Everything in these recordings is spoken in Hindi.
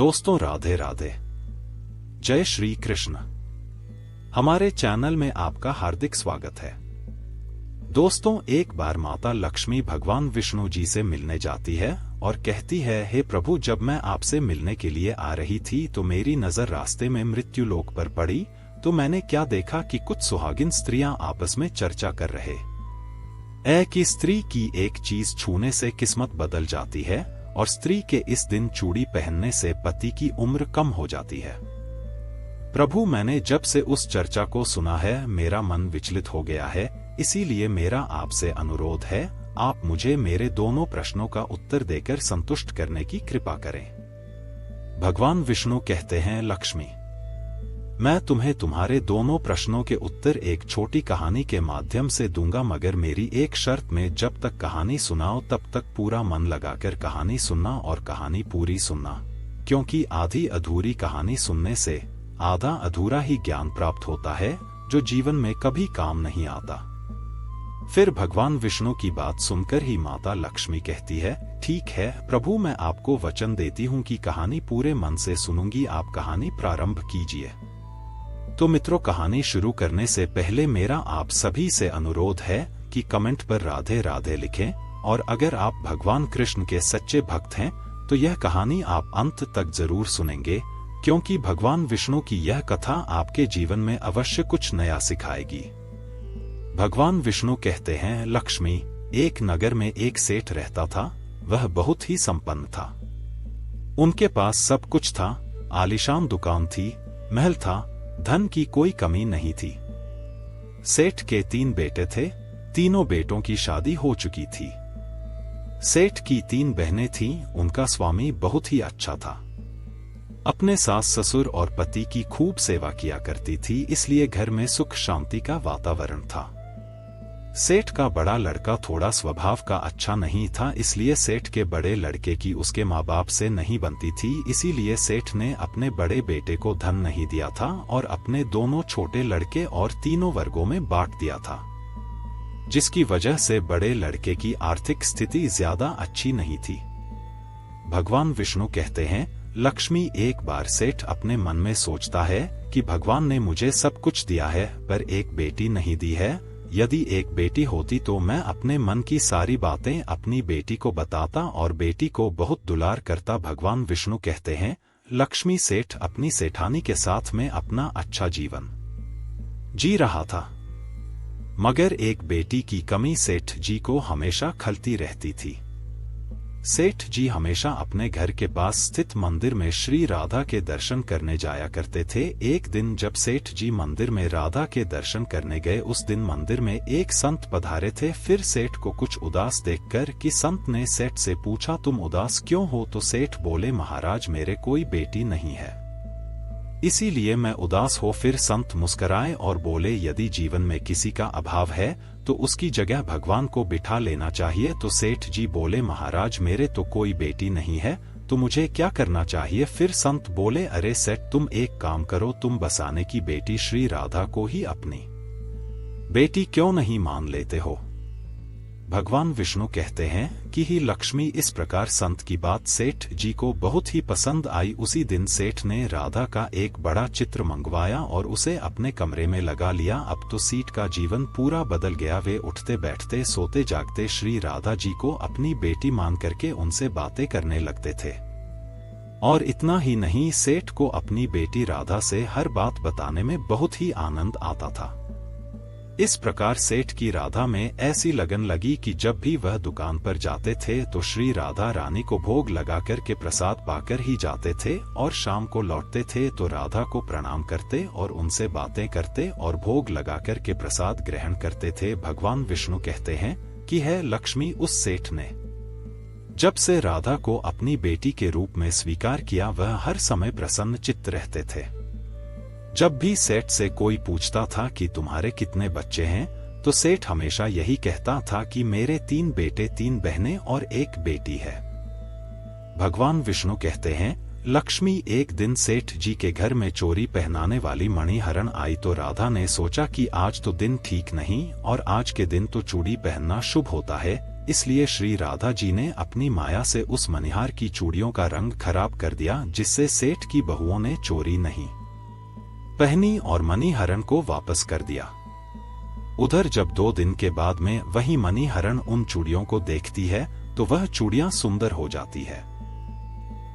दोस्तों राधे राधे, जय श्री कृष्ण। हमारे चैनल में आपका हार्दिक स्वागत है। दोस्तों, एक बार माता लक्ष्मी भगवान विष्णु जी से मिलने जाती है और कहती है, हे प्रभु, जब मैं आपसे मिलने के लिए आ रही थी तो मेरी नजर रास्ते में मृत्यु लोक पर पड़ी तो मैंने क्या देखा कि कुछ सुहागिन स्त्रियां आपस में चर्चा कर रहे कि स्त्री की एक चीज छूने से किस्मत बदल जाती है और स्त्री के इस दिन चूड़ी पहनने से पति की उम्र कम हो जाती है। प्रभु, मैंने जब से उस चर्चा को सुना है मेरा मन विचलित हो गया है, इसीलिए मेरा आपसे अनुरोध है, आप मुझे मेरे दोनों प्रश्नों का उत्तर देकर संतुष्ट करने की कृपा करें। भगवान विष्णु कहते हैं, लक्ष्मी, मैं तुम्हें तुम्हारे दोनों प्रश्नों के उत्तर एक छोटी कहानी के माध्यम से दूंगा, मगर मेरी एक शर्त में जब तक कहानी सुनाओ तब तक पूरा मन लगाकर कहानी सुनना और कहानी पूरी सुनना, क्योंकि आधी अधूरी कहानी सुनने से आधा अधूरा ही ज्ञान प्राप्त होता है जो जीवन में कभी काम नहीं आता। फिर भगवान विष्णु की बात सुनकर ही माता लक्ष्मी कहती है, ठीक है प्रभु, मैं आपको वचन देती हूँ कि कहानी पूरे मन से सुनूंगी, आप कहानी प्रारंभ कीजिए। तो मित्रों, कहानी शुरू करने से पहले मेरा आप सभी से अनुरोध है कि कमेंट पर राधे राधे लिखें, और अगर आप भगवान कृष्ण के सच्चे भक्त हैं तो यह कहानी आप अंत तक जरूर सुनेंगे, क्योंकि भगवान विष्णु की यह कथा आपके जीवन में अवश्य कुछ नया सिखाएगी। भगवान विष्णु कहते हैं, लक्ष्मी, एक नगर में एक सेठ रहता था। वह बहुत ही संपन्न था। उनके पास सब कुछ था, आलीशान दुकान थी, महल था, धन की कोई कमी नहीं थी। सेठ के 3 बेटे थे, तीनों बेटों की शादी हो चुकी थी। सेठ की 3 बहनें थीं, उनका स्वामी बहुत ही अच्छा था। अपने सास ससुर और पति की खूब सेवा किया करती थी, इसलिए घर में सुख शांति का वातावरण था। सेठ का बड़ा लड़का थोड़ा स्वभाव का अच्छा नहीं था, इसलिए सेठ के बड़े लड़के की उसके माँ बाप से नहीं बनती थी, इसीलिए सेठ ने अपने बड़े बेटे को धन नहीं दिया था और अपने दोनों छोटे लड़के और तीनों वर्गों में बांट दिया था, जिसकी वजह से बड़े लड़के की आर्थिक स्थिति ज्यादा अच्छी नहीं थी। भगवान विष्णु कहते हैं, लक्ष्मी, एक बार सेठ अपने मन में सोचता है कि भगवान ने मुझे सब कुछ दिया है पर एक बेटी नहीं दी है। यदि एक बेटी होती तो मैं अपने मन की सारी बातें अपनी बेटी को बताता और बेटी को बहुत दुलार करता। भगवान विष्णु कहते हैं, लक्ष्मी, सेठ अपनी सेठानी के साथ में अपना अच्छा जीवन जी रहा था, मगर एक बेटी की कमी सेठ जी को हमेशा खलती रहती थी। सेठ जी हमेशा अपने घर के पास स्थित मंदिर में श्री राधा के दर्शन करने जाया करते थे। एक दिन जब सेठ जी मंदिर में राधा के दर्शन करने गए, उस दिन मंदिर में एक संत पधारे थे। फिर सेठ को कुछ उदास देखकर कि संत ने सेठ से पूछा, तुम उदास क्यों हो? तो सेठ बोले, महाराज, मेरे कोई बेटी नहीं है, इसीलिए मैं उदास हो। फिर संत मुस्कराए और बोले, यदि जीवन में किसी का अभाव है तो उसकी जगह भगवान को बिठा लेना चाहिए। तो सेठ जी बोले, महाराज, मेरे तो कोई बेटी नहीं है, तो मुझे क्या करना चाहिए? फिर संत बोले, अरे सेठ, तुम एक काम करो, तुम बसाने की बेटी श्री राधा को ही अपनी बेटी क्यों नहीं मान लेते हो? भगवान विष्णु कहते हैं कि ही लक्ष्मी, इस प्रकार संत की बात सेठ जी को बहुत ही पसंद आई। उसी दिन सेठ ने राधा का एक बड़ा चित्र मंगवाया और उसे अपने कमरे में लगा लिया। अब तो सेठ का जीवन पूरा बदल गया। वे उठते बैठते सोते जागते श्री राधा जी को अपनी बेटी मान करके उनसे बातें करने लगते थे। और इतना ही नहीं, सेठ को अपनी बेटी राधा से हर बात बताने में बहुत ही आनंद आता था। इस प्रकार सेठ की राधा में ऐसी लगन लगी कि जब भी वह दुकान पर जाते थे तो श्री राधा रानी को भोग लगाकर के प्रसाद पाकर ही जाते थे, और शाम को लौटते थे तो राधा को प्रणाम करते और उनसे बातें करते और भोग लगाकर के प्रसाद ग्रहण करते थे। भगवान विष्णु कहते हैं कि है लक्ष्मी, उस सेठ ने जब से राधा को अपनी बेटी के रूप में स्वीकार किया, वह हर समय प्रसन्न चित्त रहते थे। जब भी सेठ से कोई पूछता था कि तुम्हारे कितने बच्चे हैं, तो सेठ हमेशा यही कहता था कि मेरे 3 बेटे, 3 बहनें और एक बेटी है। भगवान विष्णु कहते हैं, लक्ष्मी, एक दिन सेठ जी के घर में चोरी पहनाने वाली मणिहरण आई तो राधा ने सोचा कि आज तो दिन ठीक नहीं और आज के दिन तो चूड़ी पहनना शुभ होता है, इसलिए श्री राधा जी ने अपनी माया से उस मनिहार की चूड़ियों का रंग खराब कर दिया, जिससे सेठ की बहुओं ने चोरी नहीं पहनी और मणिहरण को वापस कर दिया। उधर जब 2 दिन के बाद में वही मणिहरण उन चूड़ियों को देखती है तो वह चूड़ियां सुंदर हो जाती है।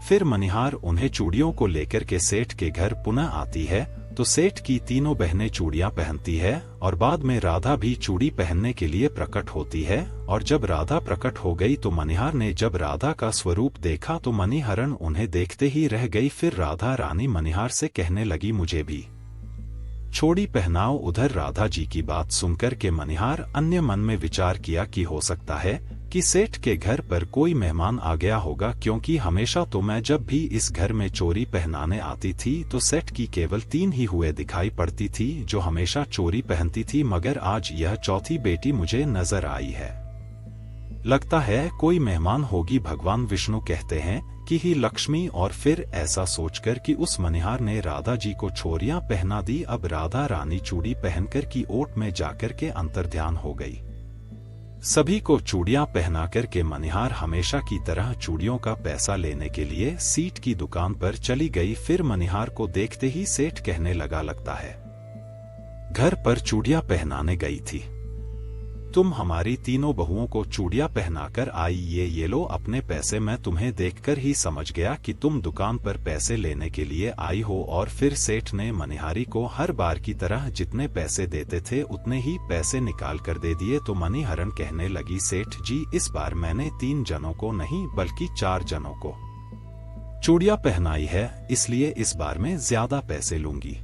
फिर मनिहार उन्हें चूड़ियों को लेकर के सेठ के घर पुनः आती है तो सेठ की तीनों बहनें चूड़ियां पहनती है और बाद में राधा भी चूड़ी पहनने के लिए प्रकट होती है। और जब राधा प्रकट हो गई तो मनिहार ने जब राधा का स्वरूप देखा तो मणिहरण उन्हें देखते ही रह गई। फिर राधा रानी मनिहार से कहने लगी, मुझे भी चूड़ी पहनाओ। उधर राधा जी की बात सुनकर के मनिहार अन्य मन में विचार किया कि हो सकता है कि सेठ के घर पर कोई मेहमान आ गया होगा, क्योंकि हमेशा तो मैं जब भी इस घर में चोरी पहनाने आती थी तो सेठ की केवल 3 ही हुए दिखाई पड़ती थी जो हमेशा चोरी पहनती थी, मगर आज यह चौथी बेटी मुझे नजर आई है। लगता है कोई मेहमान होगी। भगवान विष्णु कहते हैं कि ही लक्ष्मी, और फिर ऐसा सोचकर कि उस मनिहार ने राधा जी को चोरियां पहना दी। अब राधा रानी चूड़ी पहनकर की ओट में जाकर के अंतर्ध्यान हो गई। सभी को चूड़ियां पहनाकर के मनिहार हमेशा की तरह चूड़ियों का पैसा लेने के लिए सीट की दुकान पर चली गई। फिर मनिहार को देखते ही सेठ कहने लगा, लगता है घर पर चूड़ियां पहनाने गई थी, तुम हमारी तीनों बहुओं को चूड़ियां पहनाकर आई, ये लो अपने पैसे। मैं तुम्हें देखकर ही समझ गया कि तुम दुकान पर पैसे लेने के लिए आई हो। और फिर सेठ ने मनिहारी को हर बार की तरह जितने पैसे देते थे उतने ही पैसे निकाल कर दे दिए। तो मणिहरण कहने लगी, सेठ जी इस बार मैंने 3 जनों को नहीं बल्कि 4 जनों को चूड़ियां पहनाई है, इसलिए इस बार मैं ज्यादा पैसे लूंगी।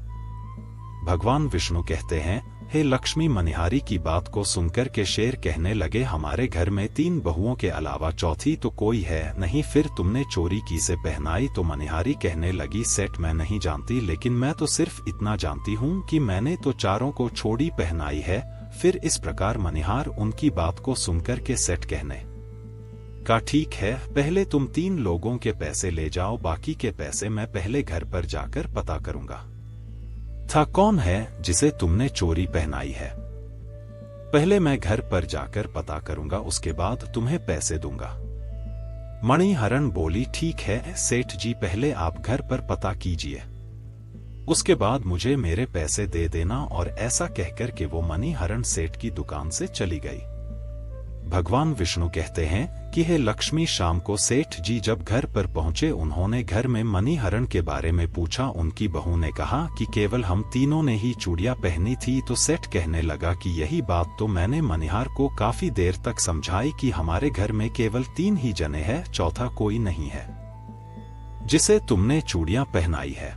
भगवान विष्णु कहते हैं, हे लक्ष्मी। मनिहारी की बात को सुनकर के शेर कहने लगे, हमारे घर में 3 बहुओं के अलावा चौथी तो कोई है नहीं, फिर तुमने चोरी की से पहनाई। तो मनिहारी कहने लगी, सेठ मैं नहीं जानती, लेकिन मैं तो सिर्फ इतना जानती हूँ कि मैंने तो 4 को चूड़ी पहनाई है। फिर इस प्रकार मनिहार उनकी बात को सुनकर के सेठ कहने का, ठीक है, पहले तुम 3 लोगों के पैसे ले जाओ, बाकी के पैसे मैं पहले घर पर जाकर पता करूंगा था कौन है जिसे तुमने चोरी पहनाई है। पहले मैं घर पर जाकर पता करूंगा, उसके बाद तुम्हें पैसे दूंगा। मणिहरण बोली, ठीक है सेठ जी, पहले आप घर पर पता कीजिए, उसके बाद मुझे मेरे पैसे दे देना। और ऐसा कहकर के वो मणिहरण सेठ की दुकान से चली गई। भगवान विष्णु कहते हैं कि हे लक्ष्मी, शाम को सेठ जी जब घर पर पहुंचे उन्होंने घर में मणिहरण के बारे में पूछा। उनकी बहू ने कहा कि केवल हम तीनों ने ही चूड़ियां पहनी थी। तो सेठ कहने लगा कि यही बात तो मैंने मनिहार को काफी देर तक समझाई कि हमारे घर में केवल 3 ही जने हैं, चौथा कोई नहीं है जिसे तुमने चूड़ियां पहनाई है।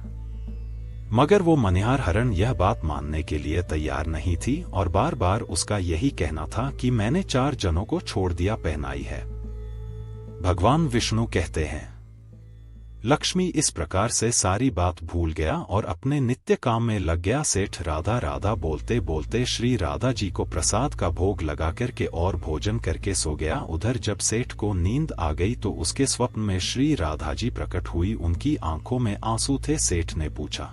मगर वो मणिहरण यह बात मानने के लिए तैयार नहीं थी और बार बार उसका यही कहना था कि मैंने 4 जनों को छोड़ दिया पहनाई है। भगवान विष्णु कहते हैं, लक्ष्मी इस प्रकार से सारी बात भूल गया और अपने नित्य काम में लग गया। सेठ राधा राधा बोलते बोलते श्री राधा जी को प्रसाद का भोग लगा करके और भोजन करके सो गया। उधर जब सेठ को नींद आ गई तो उसके स्वप्न में श्री राधा जी प्रकट हुई। उनकी आंखों में आंसू थे। सेठ ने पूछा,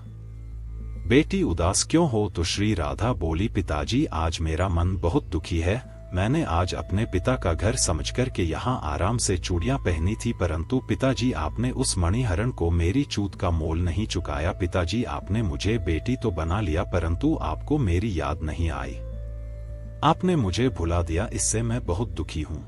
बेटी उदास क्यों हो? तो श्री राधा बोली, पिताजी आज मेरा मन बहुत दुखी है। मैंने आज अपने पिता का घर समझकर के यहाँ आराम से चूड़ियां पहनी थी, परंतु पिताजी आपने उस मणिहरण को मेरी चूत का मोल नहीं चुकाया। पिताजी आपने मुझे बेटी तो बना लिया परंतु आपको मेरी याद नहीं आई, आपने मुझे भुला दिया, इससे मैं बहुत दुखी हूँ।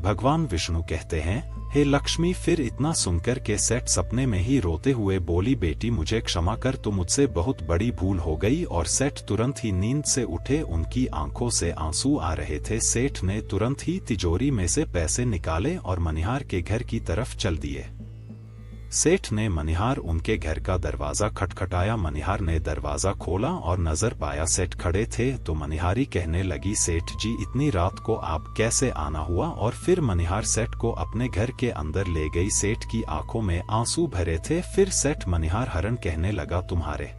भगवान विष्णु कहते हैं, हे लक्ष्मी। फिर इतना सुनकर के सेठ सपने में ही रोते हुए बोली, बेटी मुझे क्षमा कर, तो मुझसे बहुत बड़ी भूल हो गई। और सेठ तुरंत ही नींद से उठे, उनकी आंखों से आंसू आ रहे थे। सेठ ने तुरंत ही तिजोरी में से पैसे निकाले और मनिहार के घर की तरफ चल दिए। सेठ ने मनिहार उनके घर का दरवाजा खटखटाया। मनिहार ने दरवाजा खोला और नजर पाया सेठ खड़े थे। तो मनिहारी कहने लगी, सेठ जी इतनी रात को आप कैसे आना हुआ? और फिर मनिहार सेठ को अपने घर के अंदर ले गई। सेठ की आंखों में आंसू भरे थे। फिर सेठ मनिहरण कहने लगा, तुम्हारे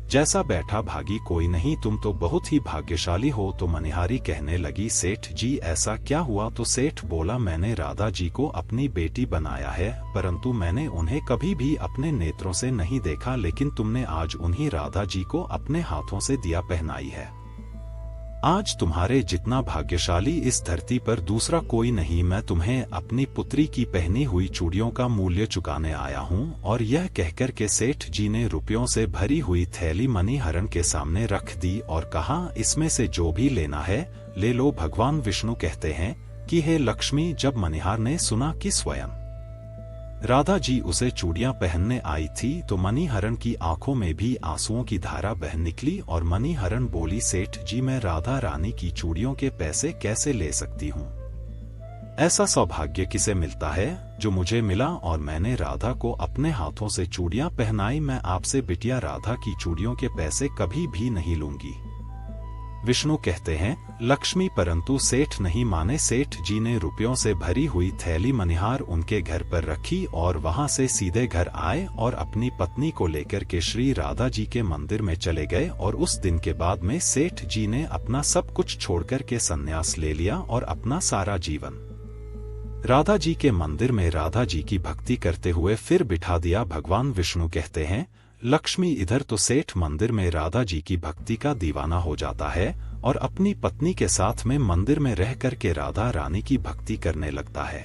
जैसा बैठा भागी कोई नहीं, तुम तो बहुत ही भाग्यशाली हो। तो मनिहारी कहने लगी, सेठ जी ऐसा क्या हुआ? तो सेठ बोला, मैंने राधा जी को अपनी बेटी बनाया है, परंतु मैंने उन्हें कभी भी अपने नेत्रों से नहीं देखा, लेकिन तुमने आज उन्हीं राधा जी को अपने हाथों से दिया पहनाई है। आज तुम्हारे जितना भाग्यशाली इस धरती पर दूसरा कोई नहीं। मैं तुम्हें अपनी पुत्री की पहनी हुई चूड़ियों का मूल्य चुकाने आया हूँ। और यह कहकर के सेठ जी ने रुपयों से भरी हुई थैली मणिहरण के सामने रख दी और कहा, इसमें से जो भी लेना है ले लो। भगवान विष्णु कहते हैं कि हे लक्ष्मी, जब मणिहार ने सुना कि स्वयं राधा जी उसे चूड़ियां पहनने आई थी तो मणिहरण की आंखों में भी आंसुओं की धारा बह निकली और मणिहरण बोली, सेठ जी, मैं राधा रानी की चूड़ियों के पैसे कैसे ले सकती हूँ? ऐसा सौभाग्य किसे मिलता है जो मुझे मिला और मैंने राधा को अपने हाथों से चूड़ियां पहनाई। मैं आपसे बिटिया राधा की चूड़ियों के पैसे कभी भी नहीं लूंगी। विष्णु कहते हैं, लक्ष्मी, परंतु सेठ नहीं माने। सेठ जी ने रुपयों से भरी हुई थैली मणिहार उनके घर पर रखी और वहां से सीधे घर आए और अपनी पत्नी को लेकर के श्री राधा जी के मंदिर में चले गए। और उस दिन के बाद में सेठ जी ने अपना सब कुछ छोड़कर के संन्यास ले लिया और अपना सारा जीवन राधा जी के मंदिर में राधा जी की भक्ति करते हुए फिर बिठा दिया। भगवान विष्णु कहते हैं, लक्ष्मी, इधर तो सेठ मंदिर में राधा जी की भक्ति का दीवाना हो जाता है और अपनी पत्नी के साथ में मंदिर में रह करके राधा रानी की भक्ति करने लगता है।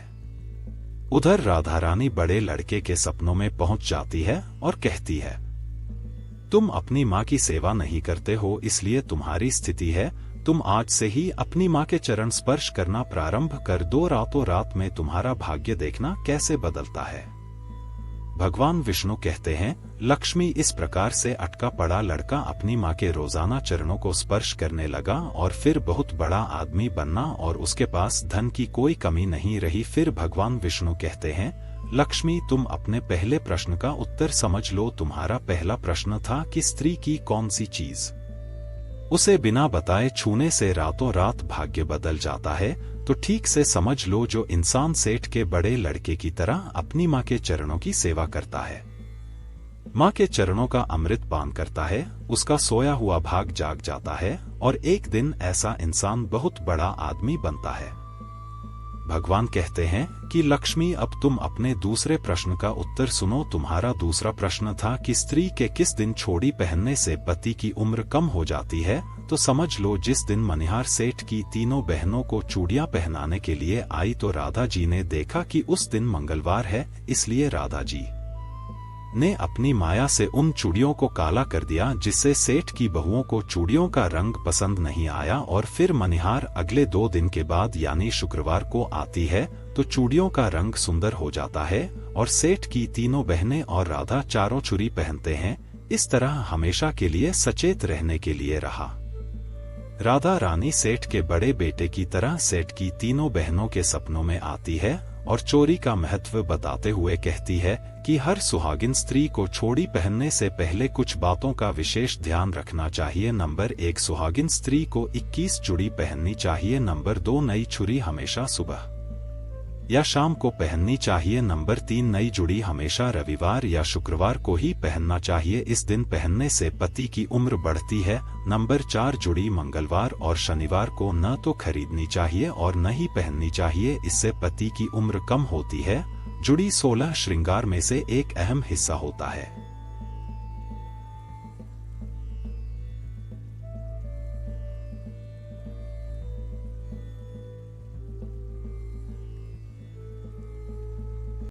उधर राधा रानी बड़े लड़के के सपनों में पहुंच जाती है और कहती है, तुम अपनी माँ की सेवा नहीं करते हो, इसलिए तुम्हारी स्थिति है। तुम आज से ही अपनी माँ के चरण स्पर्श करना प्रारंभ कर दो। रातों रात में तुम्हारा भाग्य देखना कैसे बदलता है। भगवान विष्णु कहते हैं, लक्ष्मी, इस प्रकार से अटका पड़ा लड़का अपनी माँ के रोजाना चरणों को स्पर्श करने लगा और फिर बहुत बड़ा आदमी बनना और उसके पास धन की कोई कमी नहीं रही। फिर भगवान विष्णु कहते हैं, लक्ष्मी, तुम अपने पहले प्रश्न का उत्तर समझ लो। तुम्हारा पहला प्रश्न था कि स्त्री की कौन सी चीज उसे बिना बताए छूने से रातों रात भाग्य बदल जाता है। तो ठीक से समझ लो, जो इंसान सेठ के बड़े लड़के की तरह अपनी माँ के चरणों की सेवा करता है, माँ के चरणों का अमृत पान करता है, उसका सोया हुआ भाग जाग जाता है और एक दिन ऐसा इंसान बहुत बड़ा आदमी बनता है। भगवान कहते हैं कि लक्ष्मी, अब तुम अपने दूसरे प्रश्न का उत्तर सुनो। तुम्हारा दूसरा प्रश्न था कि स्त्री के किस दिन चूड़ी पहनने से पति की उम्र कम हो जाती है। तो समझ लो, जिस दिन मणिहार सेठ की तीनों बहनों को चूड़ियां पहनाने के लिए आई तो राधा जी ने देखा कि उस दिन मंगलवार है, इसलिए राधा जी ने अपनी माया से उन चूड़ियों को काला कर दिया, जिससे सेठ की बहुओं को चूड़ियों का रंग पसंद नहीं आया। और फिर मणिहार अगले 2 दिन के बाद यानी शुक्रवार को आती है तो चूड़ियों का रंग सुंदर हो जाता है और सेठ की तीनों बहनें और राधा चारों चूड़ी पहनते हैं। इस तरह हमेशा के लिए सचेत रहने के लिए रहा। राधा रानी सेठ के बड़े बेटे की तरह सेठ की तीनों बहनों के सपनों में आती है और चोरी का महत्व बताते हुए कहती है कि हर सुहागिन स्त्री को चूड़ी पहनने से पहले कुछ बातों का विशेष ध्यान रखना चाहिए। नंबर 1, सुहागिन स्त्री को 21 चूड़ी पहननी चाहिए। नंबर 2, नई चूड़ी हमेशा सुबह या शाम को पहननी चाहिए। नंबर 3, नई चूड़ी हमेशा रविवार या शुक्रवार को ही पहनना चाहिए, इस दिन पहनने से पति की उम्र बढ़ती है। नंबर 4, चूड़ी मंगलवार और शनिवार को न तो खरीदनी चाहिए और न ही पहननी चाहिए, इससे पति की उम्र कम होती है। चूड़ी 16 श्रृंगार में से एक अहम हिस्सा होता है।